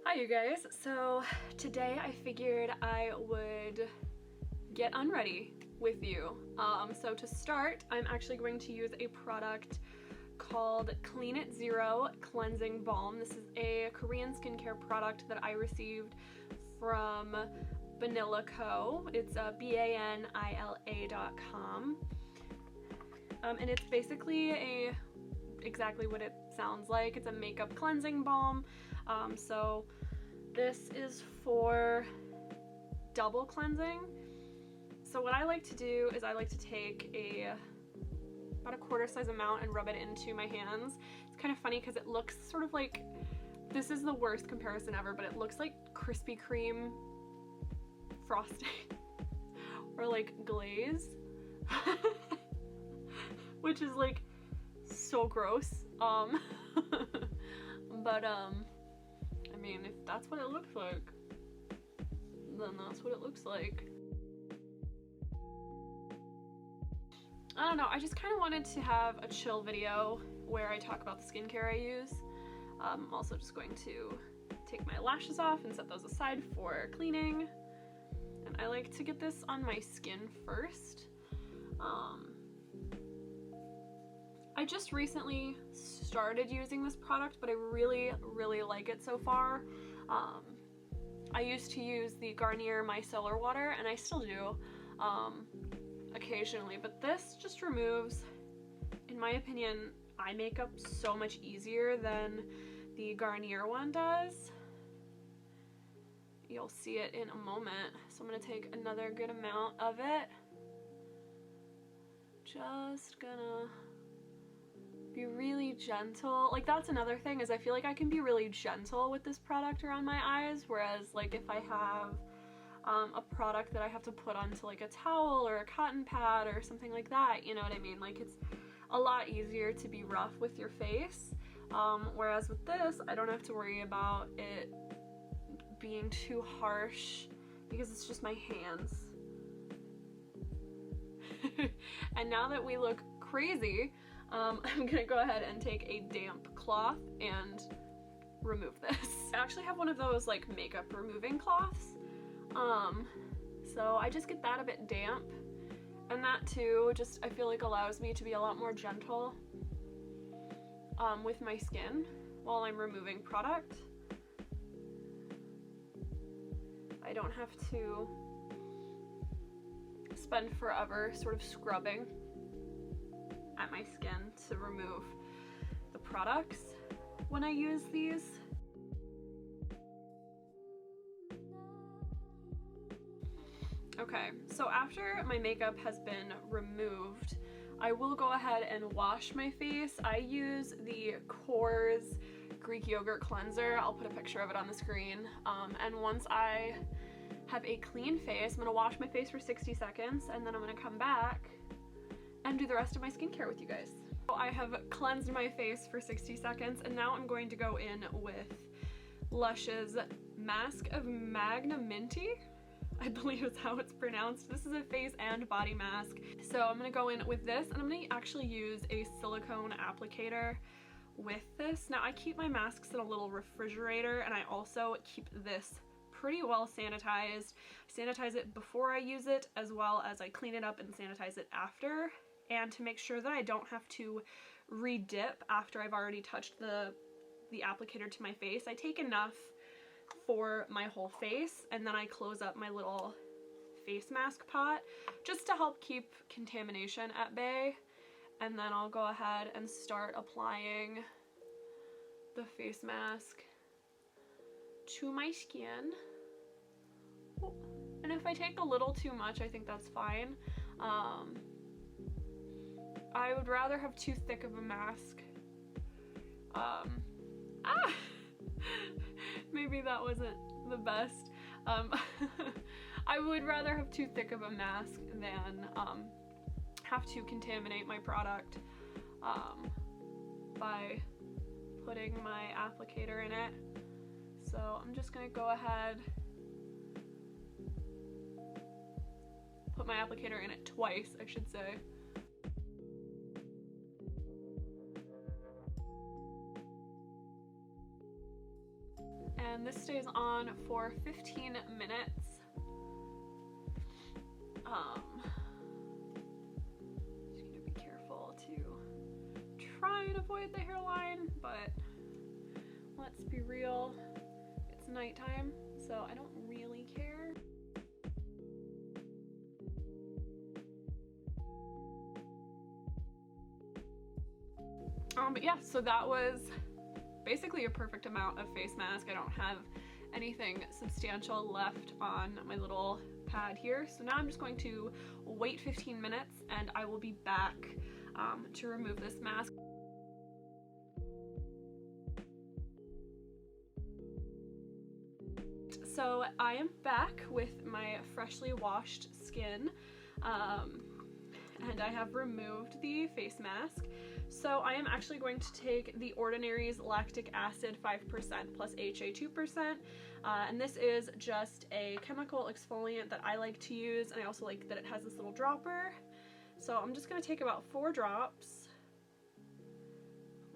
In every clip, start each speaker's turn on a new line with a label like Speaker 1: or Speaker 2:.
Speaker 1: Hi you guys, so today I figured I would get unready with you. So to start, I'm actually going to use a product called Clean It Zero Cleansing Balm. This is a Korean skincare product that I received from Vanilla Co. It's banila.com. And it's basically exactly what it sounds like. It's a makeup cleansing balm. So this is for double cleansing. So what I like to do is I like to take about a quarter size amount and rub it into my hands. It's kind of funny because it looks sort of like, this is the worst comparison ever, but it looks like Krispy Kreme frosting or like glaze, which is like so gross. But I mean, if that's what it looks like, then that's what it looks like. I don't know, I just kind of wanted to have a chill video where I talk about the skincare I use. I'm also just going to take my lashes off and set those aside for cleaning. And I like to get this on my skin first. I just recently started using this product, but I really like it so far. I used to use the Garnier Micellar Water, and I still do occasionally, but this just removes, in my opinion, eye makeup so much easier than the Garnier one does. You'll see it in a moment. So I'm gonna take another good amount of it. Just gonna be really gentle. Like, that's another thing, is I feel like I can be really gentle with this product around my eyes, whereas like if I have a product that I have to put onto like a towel or a cotton pad or something like that, you know what I mean? Like, it's a lot easier to be rough with your face, whereas with this I don't have to worry about it being too harsh because it's just my hands. And now that we look crazy, I'm gonna go ahead and take a damp cloth and remove this. I actually have one of those like makeup removing cloths. So I just get that a bit damp, and that too just, I feel like, allows me to be a lot more gentle with my skin while I'm removing product. I don't have to spend forever sort of scrubbing at my skin to remove the products when I use these. Okay, so after my makeup has been removed, I will go ahead and wash my face. I use the Kors Greek Yogurt Cleanser. I'll put a picture of it on the screen. And once I have a clean face, I'm gonna wash my face for 60 seconds, and then I'm gonna come back and do the rest of my skincare with you guys. So I have cleansed my face for 60 seconds, and now I'm going to go in with Lush's Mask of Magnaminty, I believe is how it's pronounced. This is a face and body mask. So I'm gonna go in with this, and I'm gonna actually use a silicone applicator with this. Now, I keep my masks in a little refrigerator, and I also keep this pretty well sanitized. I sanitize it before I use it, as well as I clean it up and sanitize it after. And to make sure that I don't have to re-dip after I've already touched the applicator to my face, I take enough for my whole face, and then I close up my little face mask pot just to help keep contamination at bay. And then I'll go ahead and start applying the face mask to my skin. And if I take a little too much, I think that's fine. I would rather have too thick of a mask. Maybe that wasn't the best. I would rather have too thick of a mask than have to contaminate my product by putting my applicator in it. So I'm just gonna go ahead, put my applicator in it twice, I should say. And and this stays on for 15 minutes. Just need to be careful to try and avoid the hairline, but let's be real, it's nighttime, so I don't really care. But yeah, so that was basically a perfect amount of face mask. I don't have anything substantial left on my little pad here. So now I'm just going to wait 15 minutes and I will be back to remove this mask. So I am back with my freshly washed skin, and I have removed the face mask. So I am actually going to take the Ordinary's lactic acid 5% plus HA 2%, and this is just a chemical exfoliant that I like to use, and I also like that it has this little dropper. So I'm just going to take about 4 drops,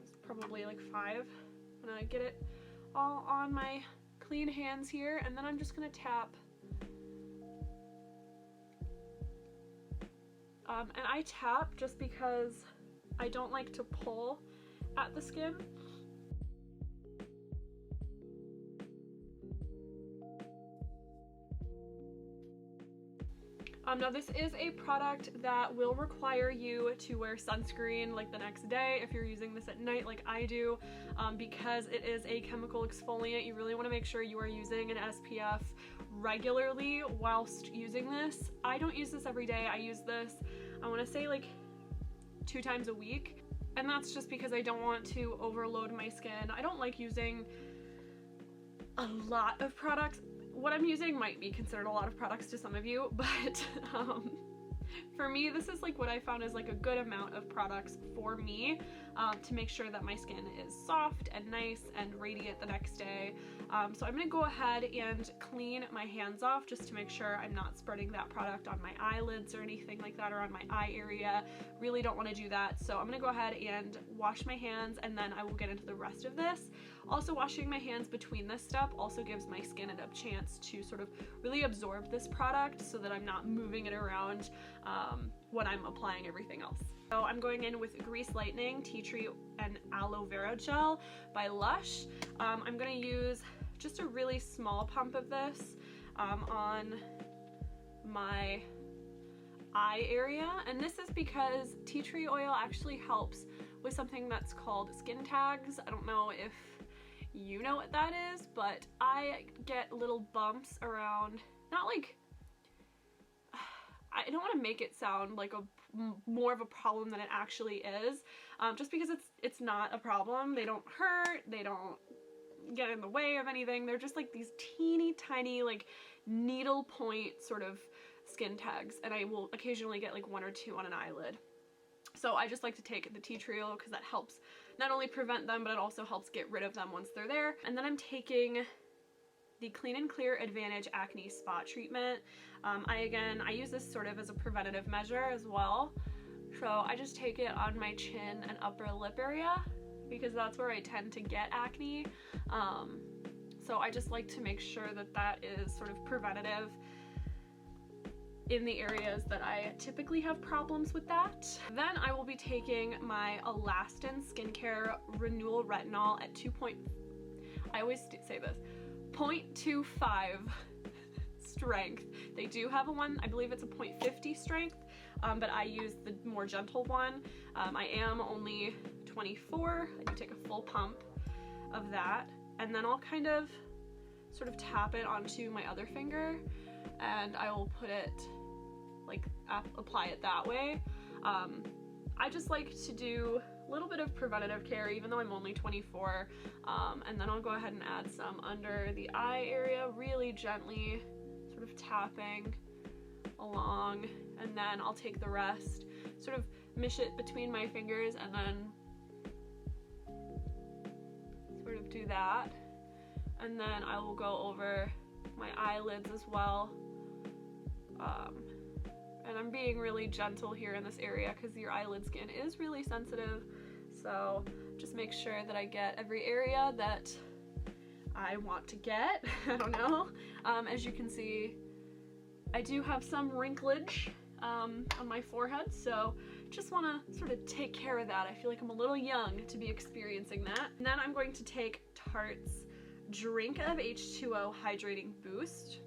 Speaker 1: it's probably like 5, when I get it all on my clean hands here, and then I'm just going to tap. And I tap just because I don't like to pull at the skin. Now this is a product that will require you to wear sunscreen like the next day if you're using this at night like I do, because it is a chemical exfoliant. You really want to make sure you are using an SPF regularly whilst using this. I don't use this every day. I use this, I want to say, like 2 times a week, and that's just because I don't want to overload my skin. I don't like using a lot of products. What I'm using might be considered a lot of products to some of you, but for me, this is like what I found is like a good amount of products for me to make sure that my skin is soft and nice and radiant the next day. So I'm gonna go ahead and clean my hands off just to make sure I'm not spreading that product on my eyelids or anything like that, or on my eye area. Really don't want to do that. So I'm gonna go ahead and wash my hands, and then I will get into the rest of this. Also, washing my hands between this step also gives my skin a chance to sort of really absorb this product so that I'm not moving it around when I'm applying everything else. So I'm going in with Grease Lightening Tea Tree and Aloe Vera Gel by Lush. I'm going to use just a really small pump of this on my eye area, and this is because tea tree oil actually helps with something that's called skin tags. I don't know if you know what that is, but I get little bumps around, not like, I don't want to make it sound like more of a problem than it actually is, just because it's not a problem. They don't hurt, they don't get in the way of anything. They're just like these teeny tiny like needle point sort of skin tags, and I will occasionally get like 1 or 2 on an eyelid. So I just like to take the tea tree oil because that helps not only prevent them, but it also helps get rid of them once they're there. And then I'm taking the Clean and Clear Advantage Acne Spot Treatment. I use this sort of as a preventative measure as well. So I just take it on my chin and upper lip area because that's where I tend to get acne. So I just like to make sure that that is sort of preventative in the areas that I typically have problems with that. Then I will be taking my Alastin Skincare Renewal Retinol at 0.25 strength. They do have a one, I believe it's a 0.50 strength, but I use the more gentle one. I am only 24. I do take a full pump of that, and then I'll kind of sort of tap it onto my other finger, and I will put it, like, apply it that way. I just like to do a little bit of preventative care even though I'm only 24, and then I'll go ahead and add some under the eye area, really gently sort of tapping along, and then I'll take the rest, sort of mish it between my fingers, and then sort of do that, and then I will go over my eyelids as well. And I'm being really gentle here in this area because your eyelid skin is really sensitive, so just make sure that I get every area that I want to get. I don't know. As you can see, I do have some wrinklage on my forehead, so just want to sort of take care of that. I feel like I'm a little young to be experiencing that. And then I'm going to take Tarte's Drink of H2O Hydrating Boost.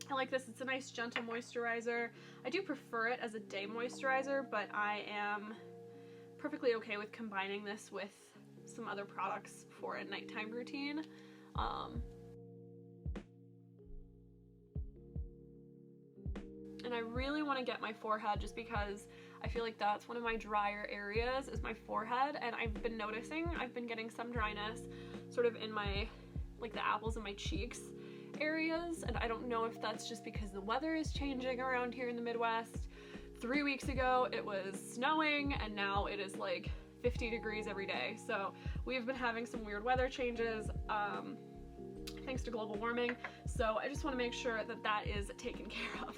Speaker 1: I like this. It's a nice gentle moisturizer. I do prefer it as a day moisturizer, but I am perfectly okay with combining this with some other products for a nighttime routine. And I really want to get my forehead just because I feel like that's one of my drier areas is my forehead, and I've been noticing I've been getting some dryness sort of in my, like the apples in my cheeks areas, and I don't know if that's just because the weather is changing around here in the Midwest. 3 weeks ago it was snowing and now it is like 50 degrees every day, so we've been having some weird weather changes thanks to global warming, so I just want to make sure that that is taken care of.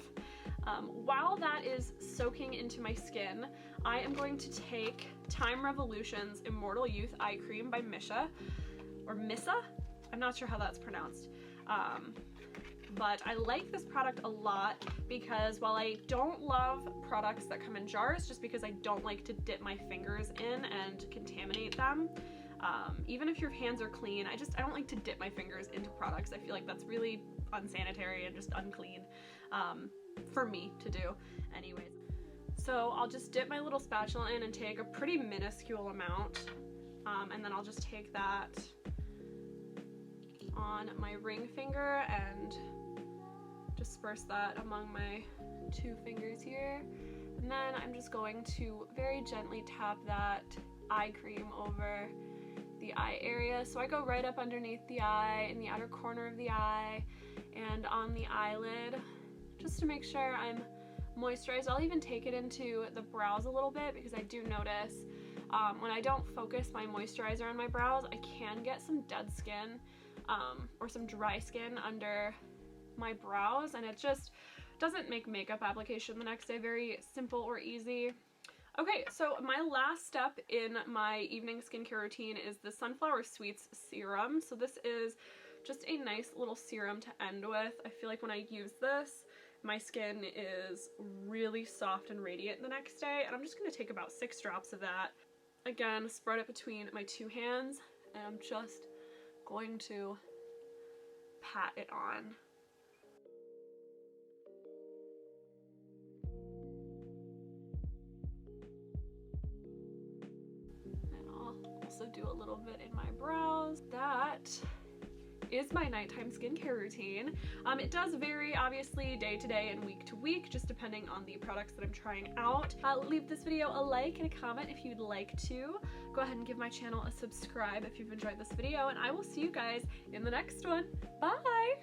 Speaker 1: While that is soaking into my skin, I am going to take Time Revolution's Immortal Youth Eye Cream by Misha, or Missa? I'm not sure how that's pronounced. But I like this product a lot because while I don't love products that come in jars, just because I don't like to dip my fingers in and contaminate them, even if your hands are clean, I don't like to dip my fingers into products. I feel like that's really unsanitary and just unclean for me to do anyways. So I'll just dip my little spatula in and take a pretty minuscule amount, and then I'll just take that on my ring finger and disperse that among my 2 fingers here. And then I'm just going to very gently tap that eye cream over the eye area. So I go right up underneath the eye, in the outer corner of the eye, and on the eyelid, just to make sure I'm moisturized. I'll even take it into the brows a little bit because I do notice when I don't focus my moisturizer on my brows, I can get some dead skin or some dry skin under my brows, and it just doesn't make makeup application the next day very simple or easy. Okay, so my last step in my evening skincare routine is the Sunflower Sweets serum. So this is just a nice little serum to end with. I feel like when I use this, my skin is really soft and radiant the next day, and I'm just going to take about 6 drops of that. Again, spread it between my 2 hands, and I'm just going to pat it on. And I'll also do a little bit in my brows. That is my nighttime skincare routine. It does vary obviously day to day and week to week, just depending on the products that I'm trying out. Leave this video a like and a comment if you'd like to. Go ahead and give my channel a subscribe if you've enjoyed this video, and I will see you guys in the next one. Bye!